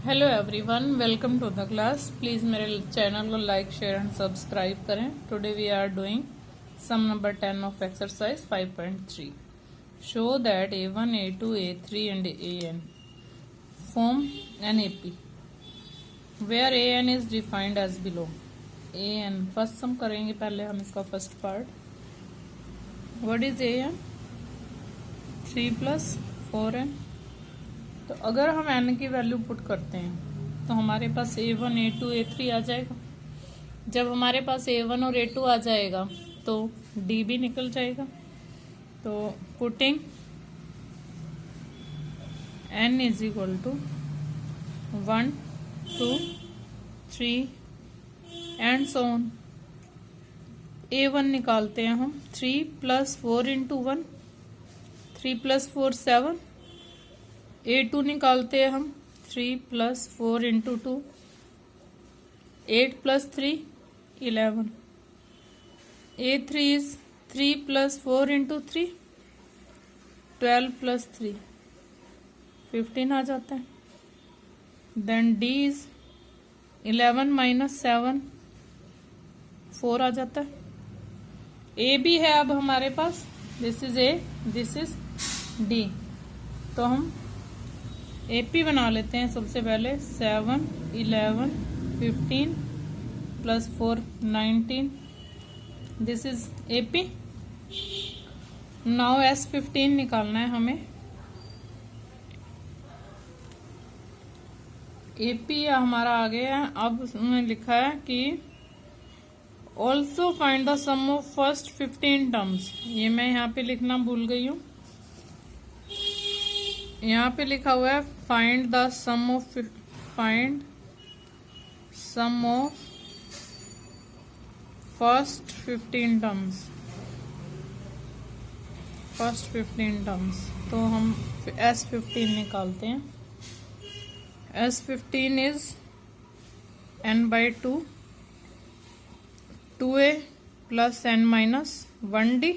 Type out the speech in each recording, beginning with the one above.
Hello everyone, welcome to the class. Please मेरे channel को like share and subscribe करें। Today we are doing sum number 10 of exercise 5.3। Show that A1, A2, A3 and AN form an AP where AN is defined as below। AN first sum करेंगे पहले हम इसका first part. What is AN? 3 + 4n। तो अगर हम n की value put करते हैं तो हमारे पास A1, A2, A3 आ जाएगा। जब हमारे पास A1 और A2 आ जाएगा तो D भी निकल जाएगा। तो putting n is equal to 1, 2, 3 and so on. A1 निकालते हैं हम 3 + 4 × 1, 3 + 4 7। A2 निकालते हैं हम 3 + 4 × 2, 8 + 3 11। A3 is 3 + 4 × 3, 12 + 3 15 आ जाता है। देन D is 11 - 7 4 आ जाता है। A भी है अब हमारे पास, this is A, this is D। तो हम AP बना लेते हैं सबसे पहले। 7 11 15 + 4 19, this is AP। Now S15 निकालना है हमें। AP हमारा आ गया है। अब उसमें लिखा है कि also find the sum of first 15 terms. ये मैं यहाँ पे लिखना भूल गई हूँ। यहाँ पे लिखा हुआ है find the sum of first 15 terms. तो हम S15 निकालते हैं। S15 is n/2, 2a + n - 1d।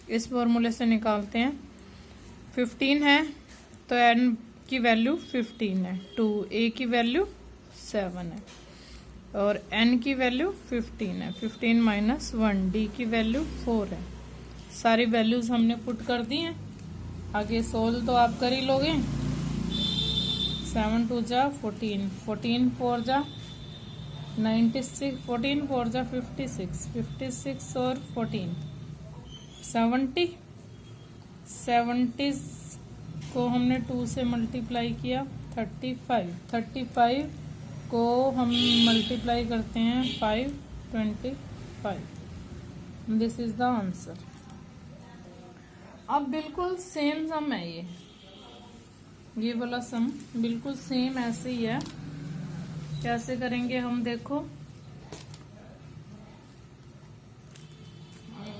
इस फॉर्मूले से निकालते हैं। 15 है तो n की वैल्यू 15 है, 2a की वैल्यू 7 है और n की वैल्यू 15 है। 15 - 1 d की वैल्यू 4 है। सारी वैल्यूज हमने पुट कर दी हैं। आगे सोल्व तो आप कर ही लोगे। 7 2 जा 14, 14 4 जा 96, 14 4 जा 56, 56 और 14 70। 70 को हमने 2 से मल्टीप्लाई किया 35, 35 को हम मल्टीप्लाई करते हैं 5 25। This is the answer. अब बिल्कुल सेम सम है ये वाला सम बिल्कुल सेम ऐसे ही है। कैसे करेंगे हम देखो।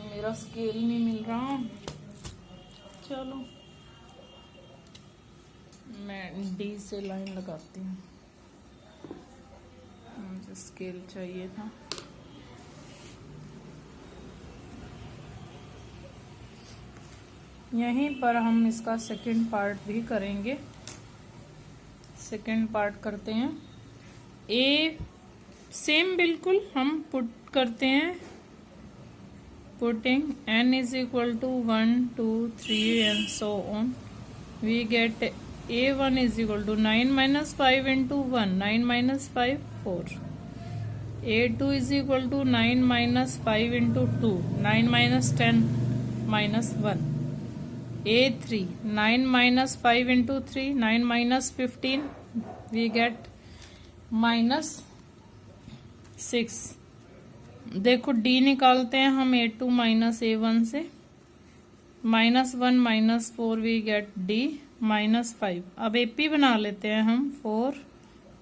मेरा स्केल नहीं मिल रहा। चलो मैं D से लाइन लगाती हूँ। मुझे स्केल चाहिए था। यहीं पर हम इसका सेकंड पार्ट भी करेंगे। सेकंड पार्ट करते हैं। A सेम बिल्कुल हम पुट करते हैं। Putting n is equal to 1 2 3 and so on. We get A1 is equal to 9 - 5 × 1, 9 - 5 4। A2 is equal to 9 - 5 × 2, 9 - 10 - 1। A3 9 - 5 × 3, 9 - 15, we get -6। देखो D निकालते हैं हम A2 - A1 से। -1 - 4 we get D -5। अब AP बना लेते हैं हम। 4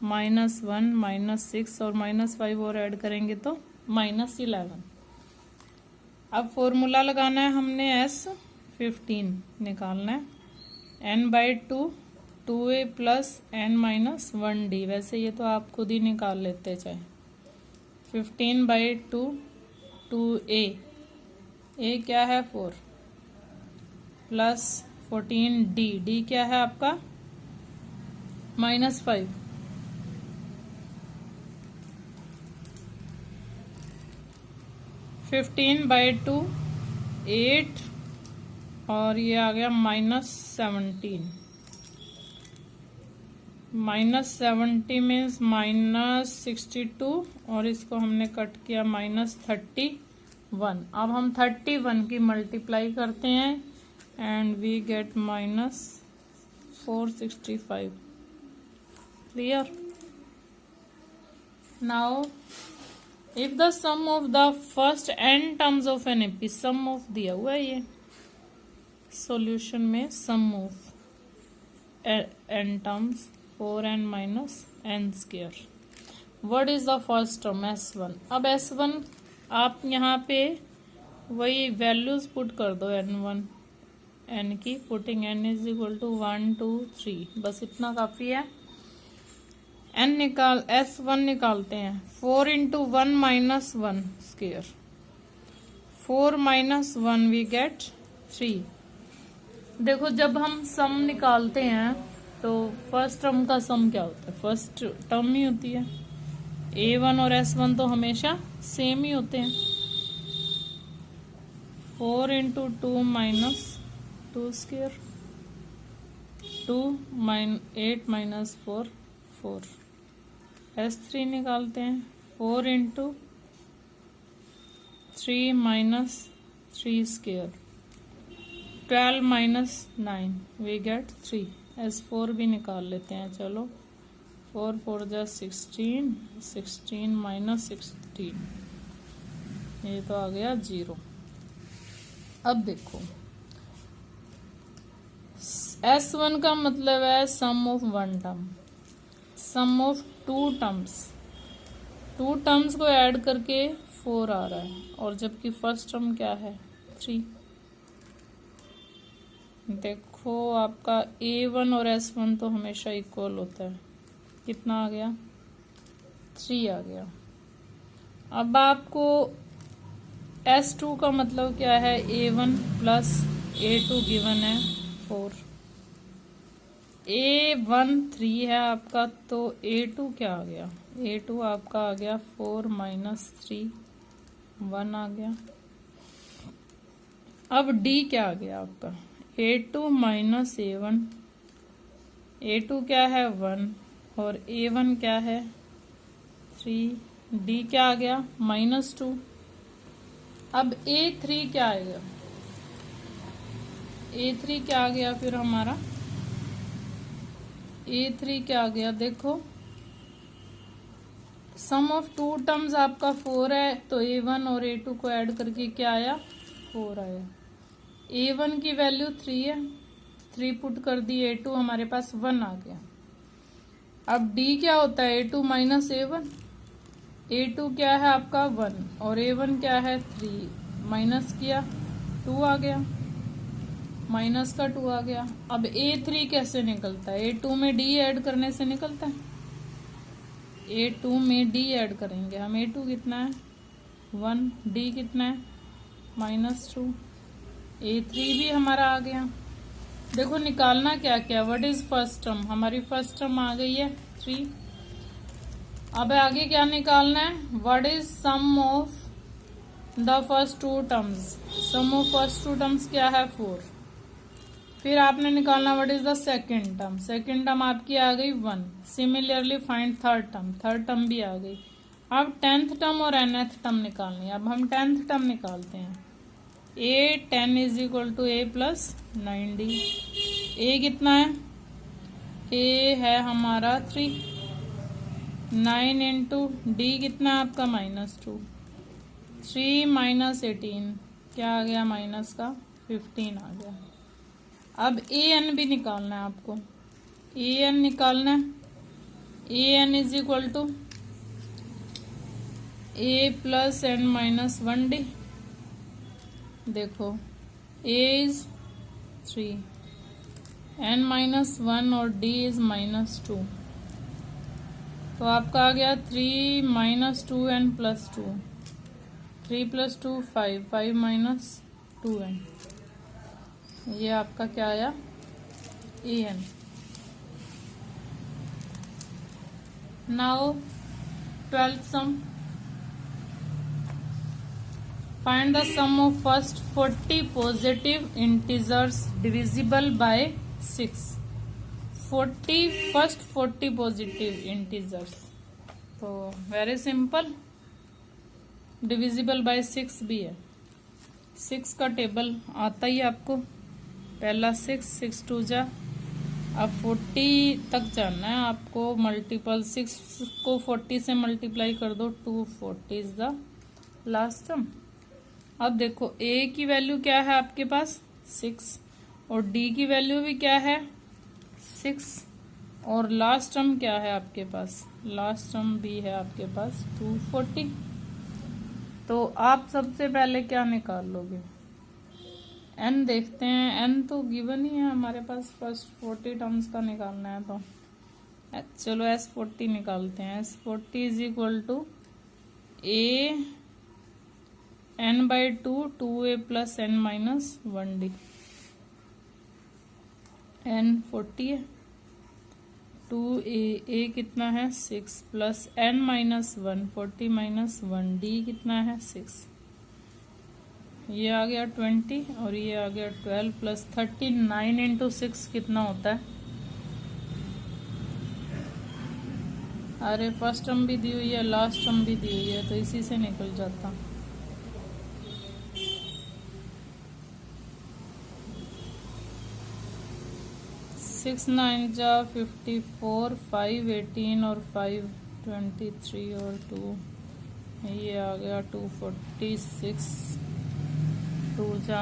-1 -6 और -5 और ऐड करेंगे तो -11। अब फॉर्मूला लगाना है हमने। S15 निकालना है। n/2 2a + n - 1d। वैसे ये तो आप खुद ही निकाल लेते चाहे। 15/2 2a, a क्या है 4 + 14d, d क्या है आपका -5 15/2 8 और ये आ गया -17। -70 मीन्स -62 और इसको हमने कट किया -31। अब हम 31 की मल्टीप्लाई करते हैं and we get -465। Clear? Now if the sum of the first n terms of an AP, sum of दिया हुआ है ये सॉल्यूशन में, sum of n terms 4n minus n square. What is the first term? S1. अब S1 आप यहाँ पे वही वैल्यूज पुट कर दो n1 n की, putting n is equal to 1 2 3, बस इतना काफी है। n निकाल S1 निकालते हैं। 4 into 1 minus 1 square, 4 minus 1 we get 3। देखो जब हम सम निकालते हैं तो फर्स्ट टर्म का सम क्या होता है? फर्स्ट टर्म ही होती है। A1 और S1 तो हमेशा सेम ही होते हैं। 4 into 2 minus 2 square, 8 minus 4 4। S3 निकालते हैं। 4 into 3 minus 3 square, 12 minus 9 we get 3। S4 भी निकाल लेते हैं। चलो 4 4 जा 16, 16 माइनस 16, ये तो आ गया 0। अब देखो S1 का मतलब है sum of one term, sum of two terms, two terms को ऐड करके 4 आ रहा है, और जबकि फर्स्ट टर्म क्या है? 3। देखो आपका A1 और S1 तो हमेशा इक्वल होता है। कितना आ गया? 3 आ गया। अब आपको S2 का मतलब क्या है? A1 प्लस A2 गिवन है 4, A1 3 है आपका, तो A2 क्या आ गया? A2 आपका आ गया 4 माइनस 3 1 आ गया। अब D क्या आ गया आपका? A2 माइनस A1, A2 क्या है? 1 और A1 क्या है? 3। D क्या आ गया? -2। अब A3 क्या आएगा? A3 क्या आ गया फिर हमारा? A3 क्या आ गया? देखो सम ऑफ टू टर्म्स आपका 4 है, तो A1 और A2 को ऐड करके क्या आया? 4 आया। A1 की वैल्यू 3 है, 3 पुट कर दी, A2 हमारे पास 1 आ गया। अब D क्या होता है? A2 माइनस A1, A2 क्या है आपका? 1 और A1 क्या है? 3, माइनस किया 2 आ गया, माइनस का 2 आ गया। अब A3 कैसे निकलता है? A2 में D ऐड करने से निकलता है। A2 में D ऐड करेंगे हम। A2 कितना है? 1, D कितना है? -2। A3 भी हमारा आ गया। देखो निकालना क्या क्या? What is first term? हमारी फर्स्ट टर्म आ गई है 3। अब आगे क्या निकालना है? What is sum of the first two terms? Sum of first two terms क्या है? 4। फिर आपने निकालना what is the second term? Second term आपकी आ गई 1। Similarly find third term, third term भी आ गई। अब 10th टर्म और nth टर्म निकालनी है। अब हम 10th टर्म निकालते हैं। A10 is equal to A plus 9D। A कितना है? A है हमारा 3। 9 इंटू D कितना है आपका? -2। 3 माइनस 18 क्या आ गया? माइनस का 15 आ गया। अब AN भी निकालना है आपको। AN निकालना है। AN is equal to A plus n minus 1D। देखो A इज 3, n माइनस 1 और D इज -2, तो आपका आ गया 3 minus 2n plus 2, 3 plus 2 5, 5 minus 2n, ये आपका क्या आया? AN। Now 12th sum, find the sum of first 40 positive integers divisible by 6। 40 positive integers, तो वेरी सिंपल, डिविजिबल बाय 6 भी है। 6 का टेबल आता ही आपको, पहला 6 2 जा, अब 40 तक जाना है आपको। मल्टीपल 6 को 40 से मल्टीप्लाई कर दो, 240 इज द लास्ट टर्म। अब देखो ए की वैल्यू क्या है आपके पास 6, और डी की वैल्यू भी क्या है 6, और लास्ट टर्म क्या है आपके पास, लास्ट टर्म भी है आपके पास 240। तो आप सबसे पहले क्या निकाल लोगे, एन देखते हैं। एन तो गिवन ही है हमारे पास, फर्स्ट 40 टर्म्स का निकालना है, तो चलो S40 निकालते हैं। S40 is equal to a n by 2a plus n minus 1d। n 40 है, 2a कितना है 6 plus n minus 1, 40 minus 1d कितना है 6। ये आ गया 20 और ये आ गया 12 प्लस 39 इंटू 6 कितना होता है। अरे फर्स्ट टर्म भी दी हुई है, लास्ट टर्म भी दी हुई है, तो इसी से निकल जाता। 6 9 जा 54, 5 18 और 5 23 और 2, ये आ गया 246, 2 जा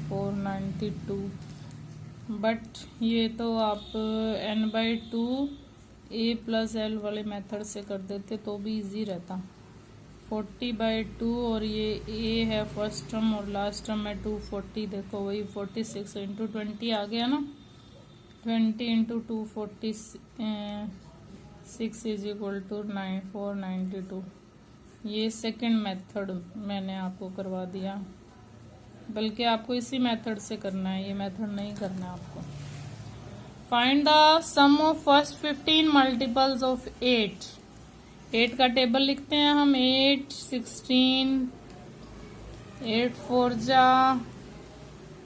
492। बट ये तो आप n by 2 a plus L वाले मेथड से कर देते तो भी इजी रहता। 40 बाई 2 और ये a है फर्स्ट टर्म और लास्ट टर्म है 240, देखो वही 46 इंटू 20 आ गया ना, 20 इंटू 246 इज इक्वल टू 492। ये सेकंड मेथड मैंने आपको करवा दिया, बल्कि आपको इसी मेथड से करना है, ये मेथड नहीं करना है आपको। Find the sum of first 15 multiples of 8। 8 का टेबल लिखते हैं हम, 8 16, 8 4 जा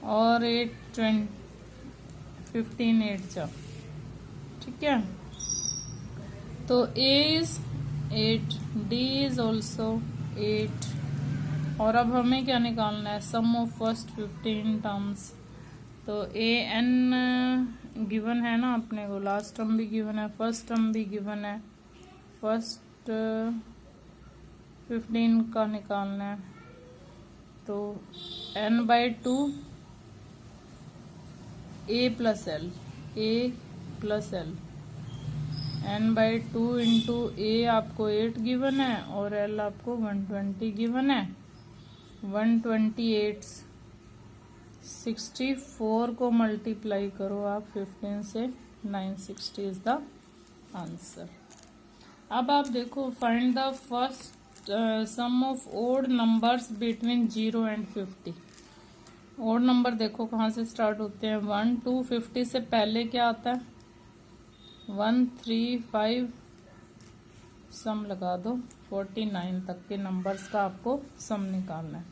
और 8 20 15 8 जा, ठीक है। तो a is 8, d is also 8, और अब हमें क्या निकालना है, सम ऑफ फर्स्ट 15 टर्म्स। तो a n गिवन है ना अपने को, लास्ट टर्म भी गिवन है, फर्स्ट टर्म भी गिवन है, फर्स्ट 15 का निकालना है। तो n by 2 a plus L, a plus L, n by 2 into a आपको 8 गिवन है और l आपको 120 गिवन है। 128 64 को मल्टीप्लाई करो आप 15 से, 960 इज द आंसर। अब आप देखो, find the first sum of odd numbers between 0 and 50। Odd number देखो कहाँ से स्टार्ट होते हैं, 1 2 50 से पहले क्या आता है 1 3 5, सम लगा दो 49 तक के नंबर्स का आपको सम निकालना है।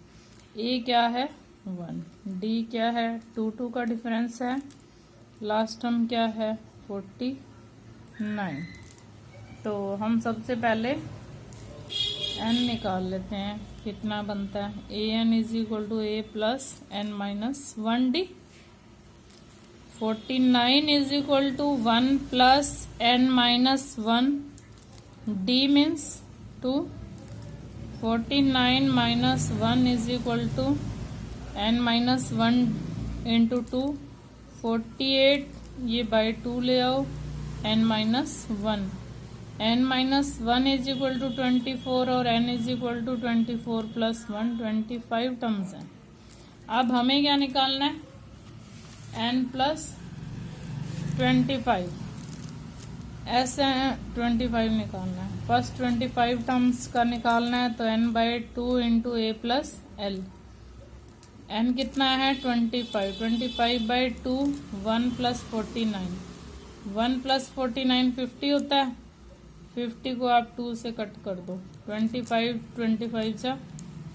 ए क्या है 1, डी क्या है 2 2 का डिफरेंस है, लास्ट टर्म क्या है 49। तो हम सबसे पहले n निकाल लेते हैं, कितना बनता है, a n is equal to a plus n minus 1d। 49 is equal to 1 plus n minus 1, d means 2। 49 minus 1 is equal to n minus 1 into 2, 48, ये बाई 2 ले आओ, n minus 1, n minus 1 is equal to 24 और n is equal to 24 plus 1, 25 terms हैं। अब हमें क्या निकालना है, n प्लस 25, ऐसे 25 निकालना है। फर्स्ट 25 टर्म्स का निकालना है, तो n by 2 into A plus L, n कितना है 25, 25 बाई 2 1 प्लस 49, 1 प्लस 49 50 होता है, 50 को आप 2 से कट कर दो, 25 25 जा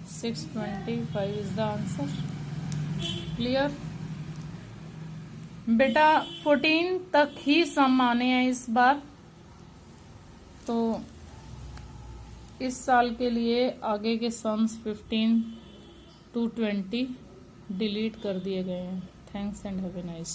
625 इज द आंसर। क्लियर बेटा, 14 तक ही सम आने हैं इस बार, तो इस साल के लिए आगे के सम्स 15 to 20 डिलीट कर दिए गए हैं। Thanks and have a nice